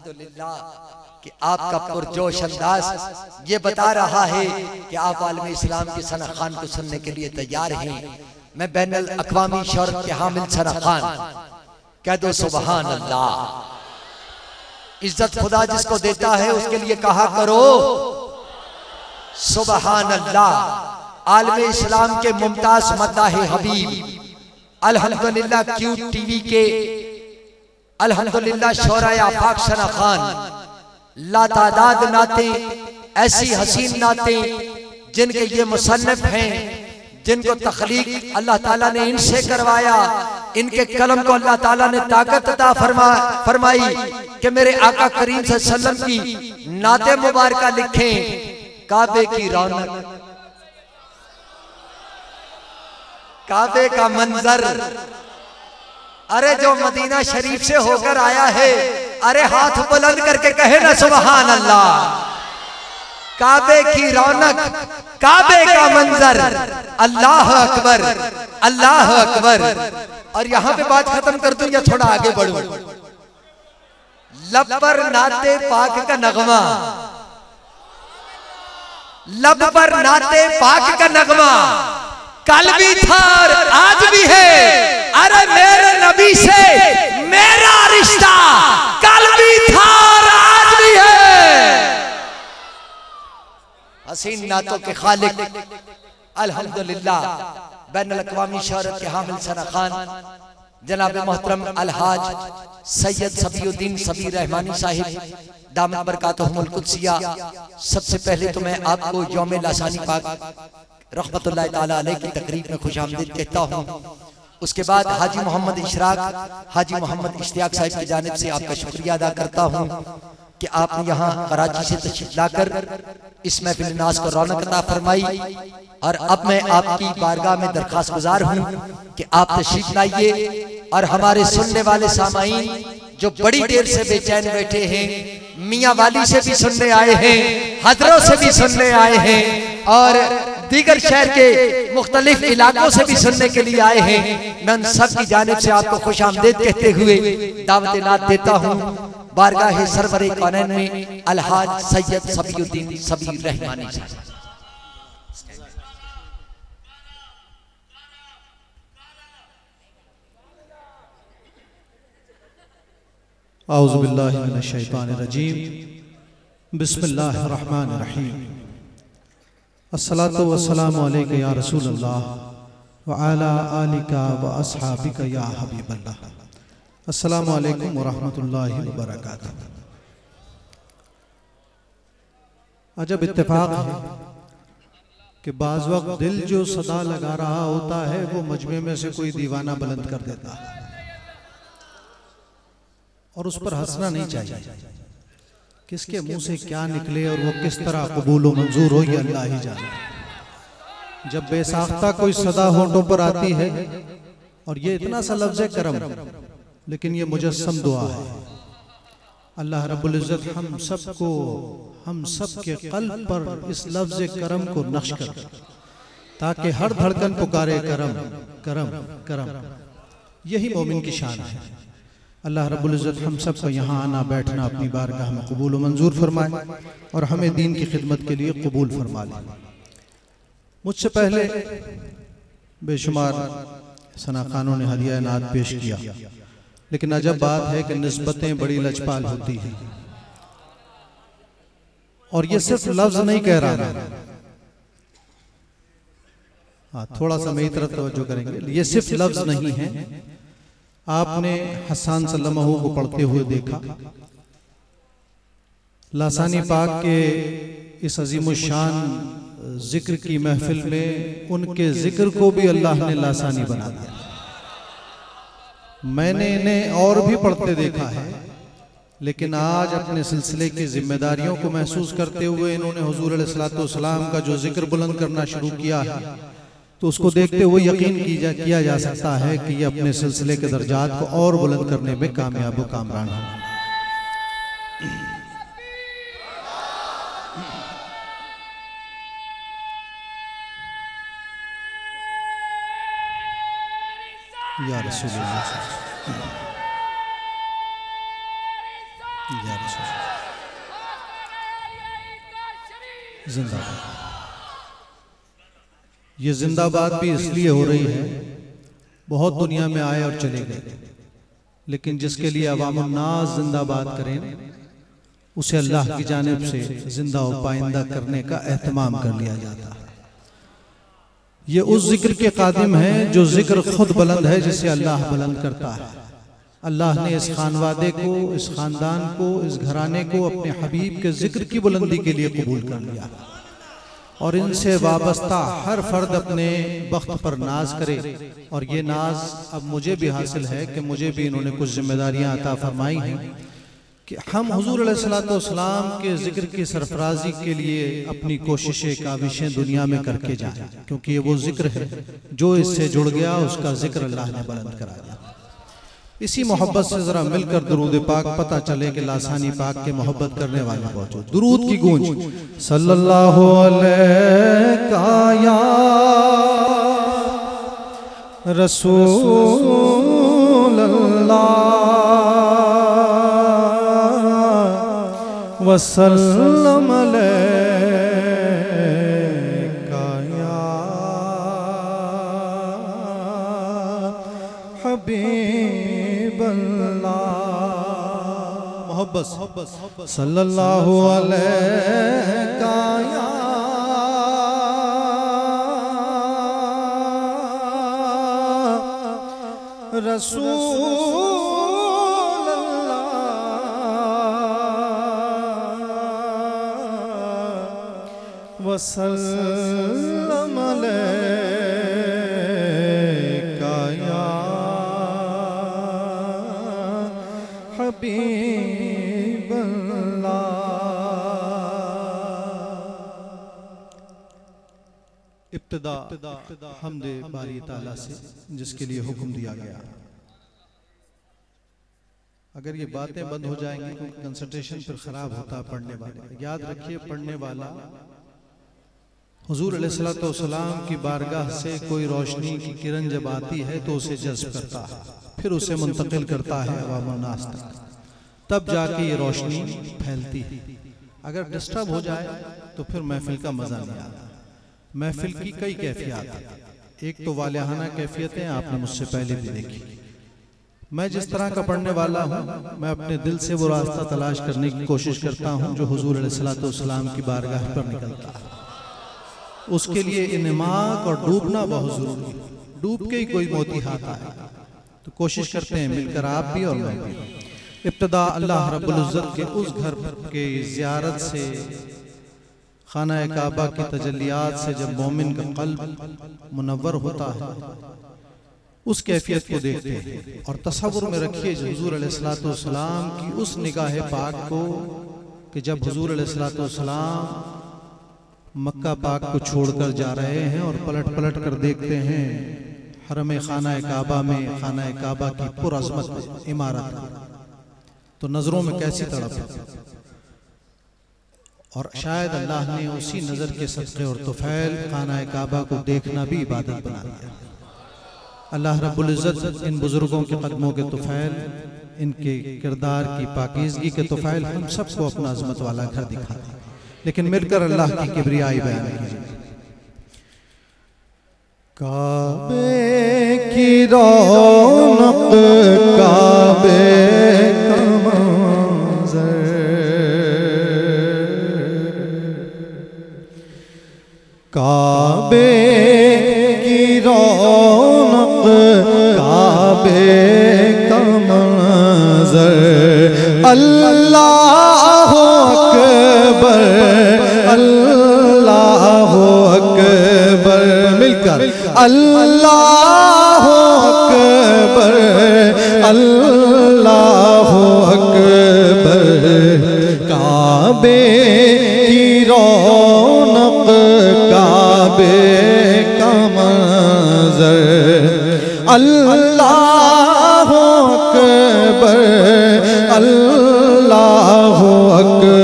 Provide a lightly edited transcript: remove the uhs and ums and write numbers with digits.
अल्हम्दुलिल्लाह कि आपका पुरजोश अंदाज ये बता रहा है कि आप आलमी इस्लाम की सना खान को सुनने के लिए तैयार हैं। मैं बैनुल अक़वामी शोहरत के हामिल सना खान कह दो सुबहान अल्लाह। इज्जत खुदा जिसको देता है उसके लिए कहा करो सुबहान अल्लाह। आलमी इस्लाम के मुमताज मद्दाह हबीब अल्हम्दुलिल्लाह क्यू टीवी के अल्हम्दुलिल्लाह शोहराए आफाक सना खान लातादाद नाते, ऐसी हसीन नाते जिनके ये मुसन्निफ हैं, जिनको तख्लीक अल्लाह ताला ने इनसे करवाया, इनके कलम को अल्लाह ताला ने ताकत अता फरमाई कि मेरे आका करीम सल्लल्लाहु अलैहि वसल्लम की नाते मुबारका लिखें। काबे की रौनक, काबे का मंजर, अरे जो मदीना शरीफ से होकर आया है, अरे हाथ बुलंद करके कहे ना सुबहान अल्लाह। काबे की रौनक, काबे का मंजर, अल्लाह अकबर, अल्लाह अकबर। और यहां पे बात खत्म कर दूं या थोड़ा आगे बढ़ूं? लब पर नाते पाक का नगमा, लब पर नाते पाक का नगमा, कल भी था और आज भी है। अरे मेरे नबी से मेरा रिश्ता कल भी था और आज भी है। हसीन नातों के खालिक अल्हम्दुलिल्लाह बैनुल अक़वामी शोहरत के हामिल सना खान जनाब मोहतरम अलहाज सैयद सबीउद्दीन सबीर रहमानी साहिब दामत बरकातहुमुल कुद्सिया। सबसे पहले तो मैं आपको यौम लासानी पाक रहमतुल्लाह ताला अलैह की तकरीब में खुशामदीद कहता हूँ। उसके बाद हाजी मोहम्मद इशराक, हाजी मोहम्मद इश्तियाक साहिब की जानिब से आपका शुक्रिया अदा करता हूँ कि आपने यहाँ कराची से तशरीफ लाकर इस महफिल नाज को रौनक अता फरमाई। और अब मैं आपकी बारगाह में दरखास्त गुजार हूँ कि आप तशरीफ लाइए और हमारे सुनने वाले सामाईन जो बड़ी देर से बेचैन बैठे हैं, मियाँ वाली से भी सुनने आए हैं, हजरों से भी सुनने आए हैं और दीगर शहर के मुख्तलिफ इलाकों से भी सुनने के लिए आए हैं, मैं उन सब की जानिब से आपको खुश आमदीद कहते हुए दावत नात देता हूँ बारगाह सरवरे कौनैन में अलहाज सैयद सबीउद्दीन सबीर रहमानी साहब। औज़ु बिल्लाहि मिनश शैतानिर रजीम, बिस्मिल्लाहिर रहमानिर रहीम। अस्सलातु वस्सलामु अलैका या रसूलल्लाह व अला आलिका व अस्हाबिका या हबीबल्लाह। अस्सलामु अलैकुम व रहमतुल्लाहि व बरकातुहू। अजब इत्तेफाक है कि बाज़ वक्त दिल जो सदा लगा रहा होता है वो मजमे में से कोई दीवाना बुलंद कर देता है और उस पर हंसना नहीं चाहिए। किसके मुंह से क्या निकले और वो किस तरह कबूल व मंजूर हो, ये अल्लाह ही जाने। जब बेसाख्ता कोई सदा होंठों पर आती है और ये इतना सा लफ्ज़ करम, लेकिन ये मुजस्सम दुआ है। अल्लाह रब्बुल इज़्ज़त हम सब के क़ल्ब पर इस लफ्ज़ करम को नक्श कर, ताकि हर धड़कन पुकारे करम करम करम। यही मोमिन की शान है। अल्लाह रब्बुल इज़्ज़त हम सब को यहाँ आना बैठना अपनी बारगाह में कबूल व मंजूर फरमाए और हमें दीन की खिदमत के लिए कबूल फरमा ले। मुझसे पहले बेशुमार सना खानों ने हदिया नात पेश किया, लेकिन अजब बात है कि निस्बतें बड़ी लचपाल होती हैं। और ये सिर्फ लफ्ज़ नहीं कह रहा, हाँ थोड़ा सा मेरी तरफ तवज्जो करेंगे। ये सिर्फ लफ्ज़ नहीं है। आपने हसन सल्लल्लाहु को पढ़ते हुए देखा। लासानी पाक के इस अजीमुशान जिक्र की महफिल में उनके जिक्र को भी अल्लाह ने लासानी बना दिया। मैंने इन्हें और भी पढ़ते देखा है, लेकिन आज अपने सिलसिले की जिम्मेदारियों को महसूस करते हुए इन्होंने हुजूर अलैहिस्सलातु वस्सलाम का जो जिक्र बुलंद करना शुरू किया है, तो उसको देखते हुए यकीन किया जा सकता है कि ये अपने सिलसिले के दर्जात को और बुलंद करने में कामयाब व कामरान है। या रसूलल्लाह, या जिंदाबाद। ये जिंदाबाद भी इसलिए हो रही है, बहुत दुनिया में आए और चले गए, लेकिन जिसके लिए अवामुन नास जिंदाबाद करें उसे अल्लाह की जानिब से जिंदा और पाइंदा करने का एहतमाम कर लिया जाता है। ये उस जिक्र के कादिम है जो जिक्र खुद बुलंद है, जिसे अल्लाह बुलंद करता है। अल्लाह ने इस खानवादे को, इस खानदान को, इस घराने को अपने हबीब के जिक्र की बुलंदी के लिए कबूल कर लिया और इनसे वाबस्ता हर फर्द अपने वक्त पर नाज करे। और ये नाज अब मुझे भी हासिल है कि मुझे भी इन्होंने कुछ जिम्मेदारियां अता फरमाई हैं कि हम हुजूर अलैहिस्सलाम के जिक्र की सरफराजी के लिए अपनी कोशिशें काविशें दुनिया में करके जाएं, क्योंकि ये वो जिक्र है जो इससे जुड़ गया, उसका जिक्र अल्लाह ने बुलंद करा दिया। इसी मोहब्बत से जरा मिलकर दुरूद पाक पता चले कि लासानी पाक के मोहब्बत करने वाले मौजूद। दुरूद की गूंज सल्लल्लाहु अलैका या रसूल अल्लाह वसल्लम अलैका या हबीब मोहब्बत सल्लल्लाहु अलैका या रसूल अल्लाह वसल्लम अलैका या हबीब अल्लाह। इब्तिदा हमदे बारी ताला से जिसके लिए हुक्म दिया गया। अगर ये बातें बंद हो जाएंगी तो कंसंट्रेशन फिर खराब होता पढ़ने वाले। याद रखिए, पढ़ने वाला हुजूर अलैहिस्सलाम की बारगाह से कोई रोशनी की किरण जब आती है तो उसे जज्ब करता है, फिर उसे मुंतकिल करता है अवामुन नास तक, तब जाके ये रोशनी फैलती है। अगर डिस्टर्ब हो जाए तो फिर महफिल का मजा नहीं आता। महफिल की कई कैफियत है, एक तो वालिहाना कैफियतें आपने मुझसे पहले भी देखी। मैं जिस तरह का पढ़ने वाला हूँ, मैं अपने दिल से वो रास्ता तलाश करने की कोशिश करता हूँ जो हुजूर अलैहिस्सलाम की बारगाह पर निकलता है। उसके लिए इन्माक और डूबना बहुत जरूरी है। डूब के ही कोई मोती हाथ आए, तो कोशिश करते हैं मिलकर आप भी और मैं भी। इब्तिदा अल्लाह रब्बुल इज्जत के उस घर के ज़ियारत से, खाना काबा की तजल्लियात से जब मोमिन का क़ल्ब मुनव्वर होता है, उस कैफियत को देखते हैं और तसव्वुर में रखिए हुजूर अलैहिस्सलाम की उस निगाह पाक को कि जब हुजूर अलैहिस्सलाम मक्का पाक को छोड़कर जा रहे हैं और पलट पलट कर देखते हैं हरम खाना काबा में, खाना काबा की पुरअज़मत इमारत, तो नजरों में कैसी तड़प। और शायद अल्लाह ने उसी नजर के सदक़े और तुफ़ैल खाना काबा को देखना भी इबादत बना दिया। अल्लाह रब्बुल इज़्ज़त इन बुजुर्गों के कदमों के तुफ़ैल, इनके किरदार की पाकीज़गी के तुफ़ैल हम सबको अपना अज़मत वाला घर दिखा दे। लेकिन मिलकर अल्लाह की किबरियाई बयान कीजिए। काबे की रौनक, काबे का मंज़र, काबे की रौनक, काबे का मंज़र, अल्लाह अकबर, अल्लाह अकबर, मिलकर अल्लाह अकबर, अल्लाह अकबर, काबे की रौनक, काबे का मंज़र, अल्लाह अकबर, अल्लाह अकबर,